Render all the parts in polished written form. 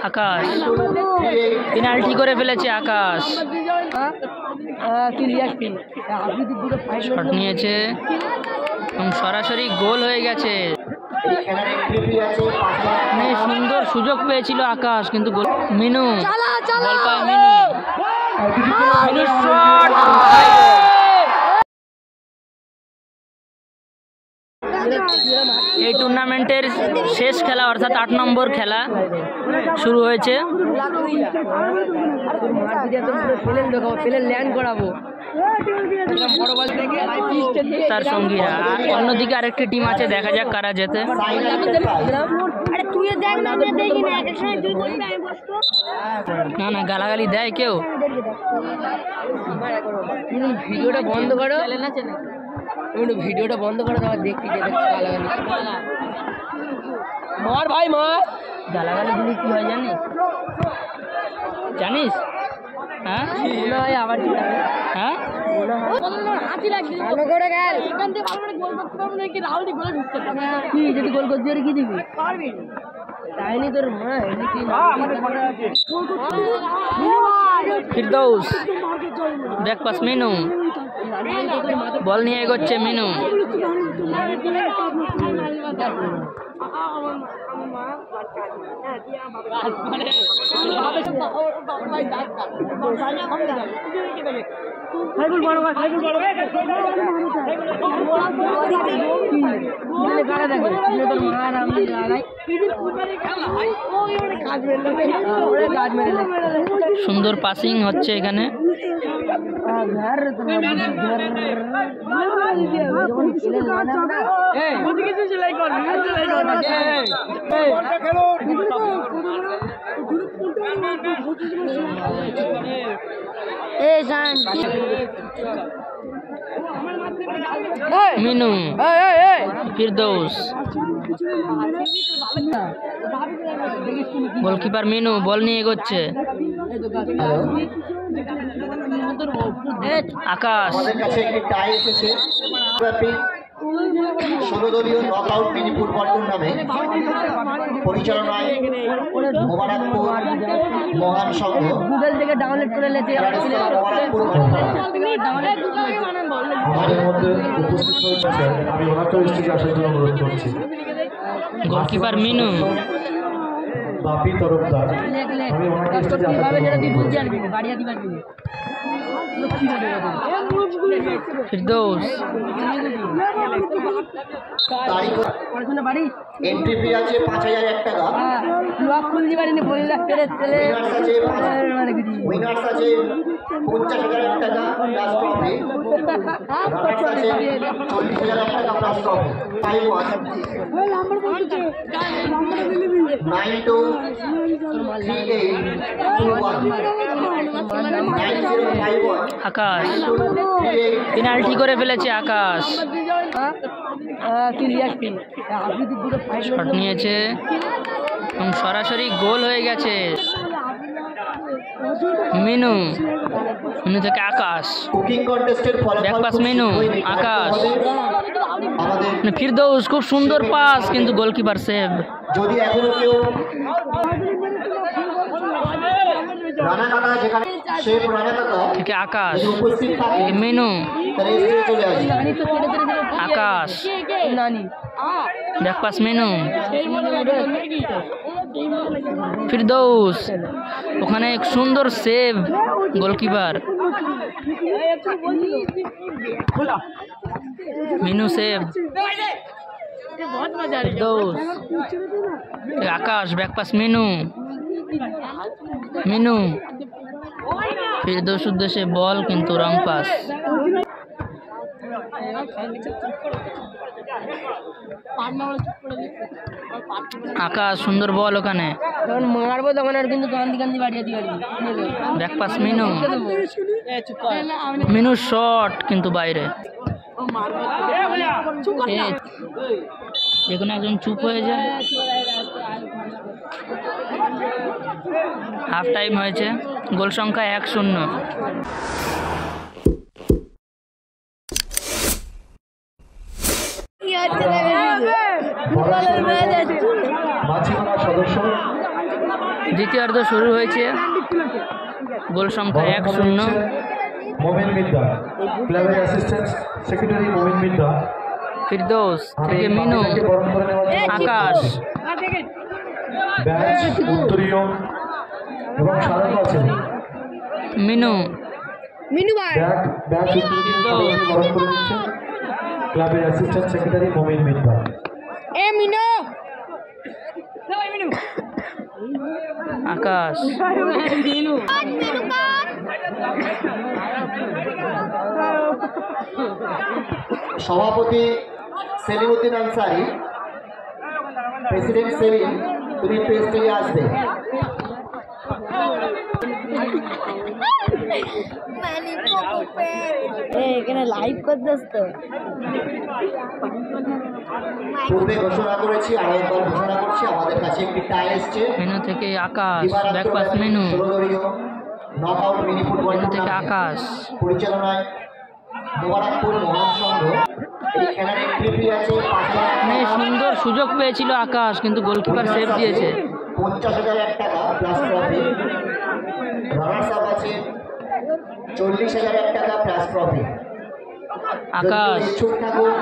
আকাশ penalty করে ফেলেছে আকাশ। Shot নিয়েছে এবং সরাসরি গোল হয়ে গেছে। সুন্দর সুযোগ পেয়েছিল আকাশ কিন্তু মিনু বল পায় মিনু শট। এই টুর্নামেন্টের শেষ খেলা অর্থাৎ 8 নম্বর খেলা শুরু হয়েছে। তার সঙ্গীরা অন্যদিকে আরেকটি টিম আছে, দেখা যাক কারা জেতে। না না গালাগালি দেয় কেউ? ভিডিওটা বন্ধ করো, ভিডিওটা বন্ধ করে দেওয়া দেখতে গালাগালি মার ভাই মার। গালাগালি দিলে কি হয় জানিস? হ্যাঁ আবার হ্যাঁ যদি গোল করতে কি দিবি তাইনি তোর ফিরদৌস ব্যাক পাস মিনু, বল নিয়ে এগোচ্ছে মিনু। সুন্দর পাসিং হচ্ছে এখানে। মিনু ফিরদৌস, গোলকিপার মিনু বল নিয়ে এগোচ্ছে। আকাশ 16 দলীয় নকআউট মিনি ফুটবল টুর্নামেন্ট পরিচালনায় মোবারকপুর মহান সংঘ গুগল থেকে ডাউনলোড করে নিতে আমাদের মধ্যে উপস্থিত হয়েছেন। আমি ওনাকে স্টেজে আসার জন্য অনুরোধ করছি। গোলকিপার মিনু, বাপি তরফদার, আমি ওনাকে স্টেজে আসার জন্য ফিরদৌস এন্ট্রি ফি আছে 5000 টাকা। উইনার্স আছে 50,000 টাকা প্লাস ট্রফি, রানার্স আছে 40,000 টাকা প্লাস ট্রফি। 51923821 আকাশ পেনাল্টি করে ফেলেছে আকাশ। শট নিয়েছে এবং সরাসরি গোল হয়ে গেছে। মিনু থেকে আকাশ, ব্যাক পাস মিনু, আকাশ ফিরদৌস, খুব সুন্দর পাস কিন্তু গোলকিপার সেভ। যদি এখনো কেউ থেকে আকাশ, মিনু, আকাশ ব্যাক পাস মিনু, ফিরদৌস, ওখানে এক সুন্দর save goalkeeper Minu save. Firdous, Akash back pass Minu, Firdous উদ্দেশ্যে বল কিন্তু রং পাস। আকাশ সুন্দর বল, ওখানে মারবো তখন আর কিন্তু ব্যাক পাস মিনু শট কিন্তু বাইরে। যেখানে একজন চুপ হয়ে যায়। হাফ টাইম হয়েছে, গোল সংখ্যা 1-0। মাঝিমারা সদস্য দ্বিতীয়ার্ধ শুরু হয়েছে, গোল সংখ্যা 1-0। মোমিন মিদ্দা, ক্লাবের অ্যাসিস্ট্যান্ট সেক্রেটারি মোমিন মিদ্দা। ফিরদৌস থেকে মিনু, আকাশ, ব্যাচ উত্তরীয় এবং স্মারক আছে। মিনু, ব্যাচ উত্তরীয় বরণ করে দিচ্ছেন ক্লাবের অ্যাসিস্ট্যান্ট সেক্রেটারি মোমিন মিদ্দা। আকাশ, সভাপতি সেলিমউদ্দিন আনসারি, প্রেসিডেন্ট সেলিম, তুমি প্রেস থেকে আসবে। এখানে লাইভ করতেছ তো। পূর্বে ঘোষণা করেছি, আরো একবার ঘোষণা করছি, আমাদের কাছে একটি টাই এসছে। মিনু থেকে Akash, back pass Minu, knockout mini football Minu থেকে আকাশ, পরিচালনায় মোবারকপুর মহান সংঘ। এই খেলার এন্ট্রি আছে সুন্দর সুযোগ পেয়েছিল আকাশ, কিন্তু গোলকিপার সেভ দিয়েছে। 50,000 টাকা প্লাস ট্রফি। রানার্স আপ আছে 40,000 টাকা প্লাস ট্রফি। আকাশ, ইচ্ছুক থাকুন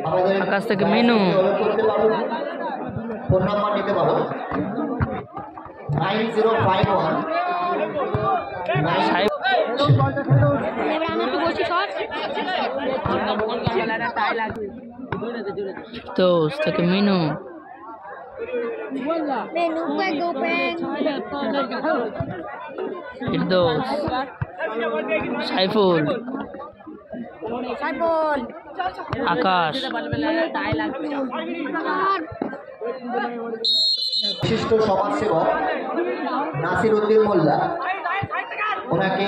আমাদের আকাশ থেকে মিনু, করতে পারুন, ফোন নাম্বার নিতে পারো 9051 ফিরদৌস থেকে মিনু, ফিরদৌস, সাইফুল, আকাশ, বিশিষ্ট সমাজসেবক নাসির উদ্দিন মোল্লা, ওনাকে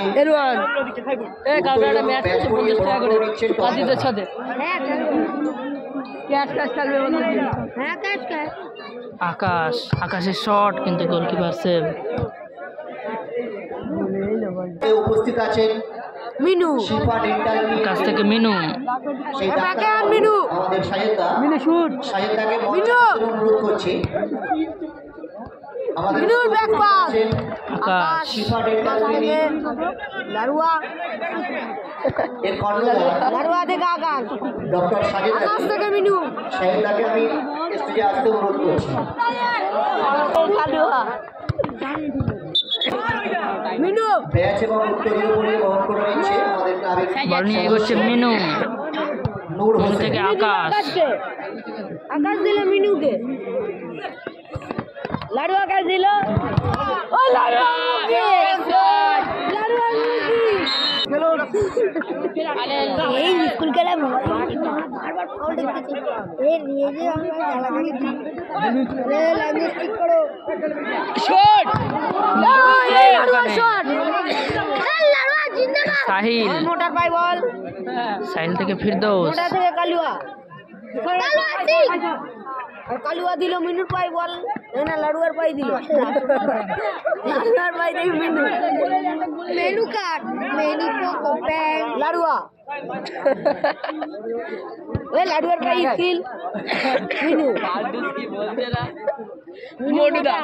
আকাশ, আকাশের শট কিন্তু গোলকিপার সেভ। উপস্থিত আছেন মিনু, শিফা ডেন্টাল আকাশ থেকে মিনু, সেই মিনু, আমাদের সাহেদা, সাহেদাকে অনুরোধ করছি। আমাদের মিনুর ব্যাক পাস, আকাশ, শিফা ডেন্টাল লারুয়া, এর কর্ণধার লারুয়া থেকে আকাশ, ডক্টর সাহেদা, আকাশ থেকে মিনু, সাহেদাকে আমি স্টেজে আসতে অনুরোধ করছি। লারুয়া, মিনু, ব্যাচ এবং উত্তরীয় পরিয়ে বহন করে নিচ্ছে আমাদের ক্লাবের বল নিয়ে এগোচ্ছে মিনু, নূর মিনু হোসেন। থেকে আকাশ, আকাশ দিল মিনুকে, লাড়ু আকাশ দিল, ও লাড়ু, লাড়ু এই স্কুল খেলা বারবার ফাউল দেখতেছি। এই নিয়ে যে আমরা খেলাটাকে লাইনে ঠিক করো, শট, লাড়ু শট, লাড়ু জিন্দাবাদ। সাহিল, মোটর পাই বল, সাহিল থেকে ফিরদৌস, মোটর থেকে কালুয়া, আর কালুয়া দিল মিনুর পাই বল, না লাড়ুয়ার পাই দিল, লাড়ুয়ার পাই দিল মিনু, মেনু কাট, মেনু কোকো প্যাং, লাড়ুয়া, ওই লাড়ুয়ার পাই স্কিল, মিনু, মোটুদা,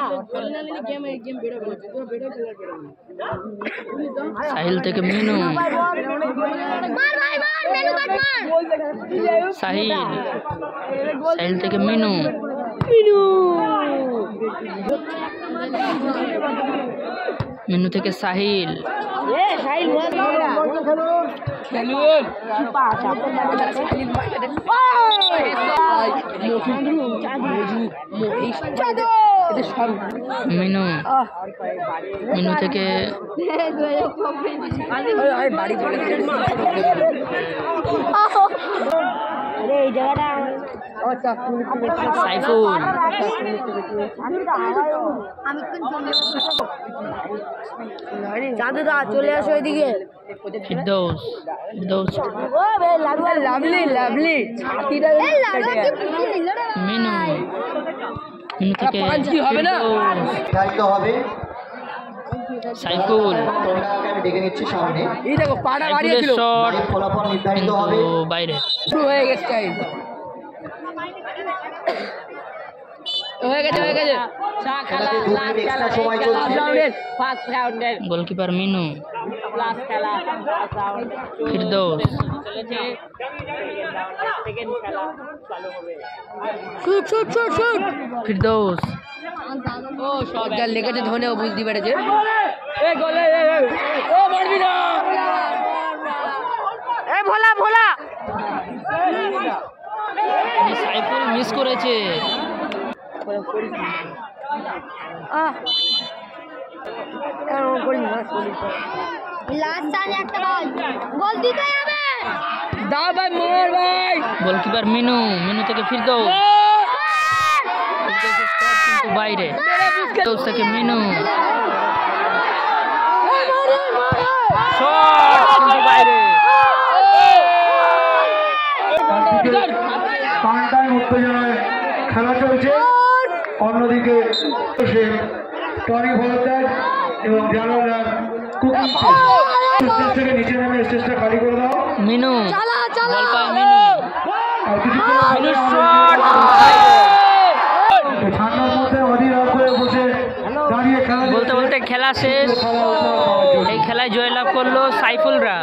সাহিল থেকে মিনু, মার ভাই মার, মেনু কাট মার, সাহিল, সাহিল থেকে মিনু, মিনু, মিনু থেকে সাহিল, এ সাইল মার খেলুন পাঁচা মিনু, মিনু থেকে এই জায়গাটা সাইফুল, চাঁদুদা চলে আসো এদিকে, ফিরদৌস, ফিরদৌস, ও বে লাড়ুয়া লাভলি লাভলি ছাতিটা এই লাড়ুয়া মিনু, মিনু থেকে ফিরদৌস, নির্ধারিত হবে। সাইফুল, তোমরাকে আমি ডেকে নিচ্ছি সামনে। এই দেখো পাড়া সাইফুলের শট মাঠের ফলাফল নির্ধারিত কিন্তু হবে। বাইরে। শুরু হয়ে গেছে টাইম। হয়ে গেছে খেলাতে 2 মিনিট এক্সট্রা সময় চলছে। গোলকিপার মিনু, ফিরদৌস, ফিরদৌস লেগেছে ধনে, ও বুঝতে পেরেছে। ভোলা ভোলা সাইফুল মিস করেছে। গোলকিপার মিনু, মিনু থেকে ফিরদৌস, কিন্তু বাইরে, ফিরদৌস থেকে মিনু, শট কিন্তু বাইরে। টাইম উত্তেজনায় খেলা চলছে। অন্যদিকে টনি ভলাদার এবং জালালার স্টেজ থেকে নিচে নেমে স্টেজটা খালি করে দাও। মিনু বল পায়, মিনু, আর কিছুক্ষণ মিনু শট। ঠান্ডার মধ্যে অধীর হয়ে বসে দাঁড়িয়ে খেলা বলতে বলতে খেলা শেষ। এই খেলায় জয়লাভ করলো সাইফুলরা।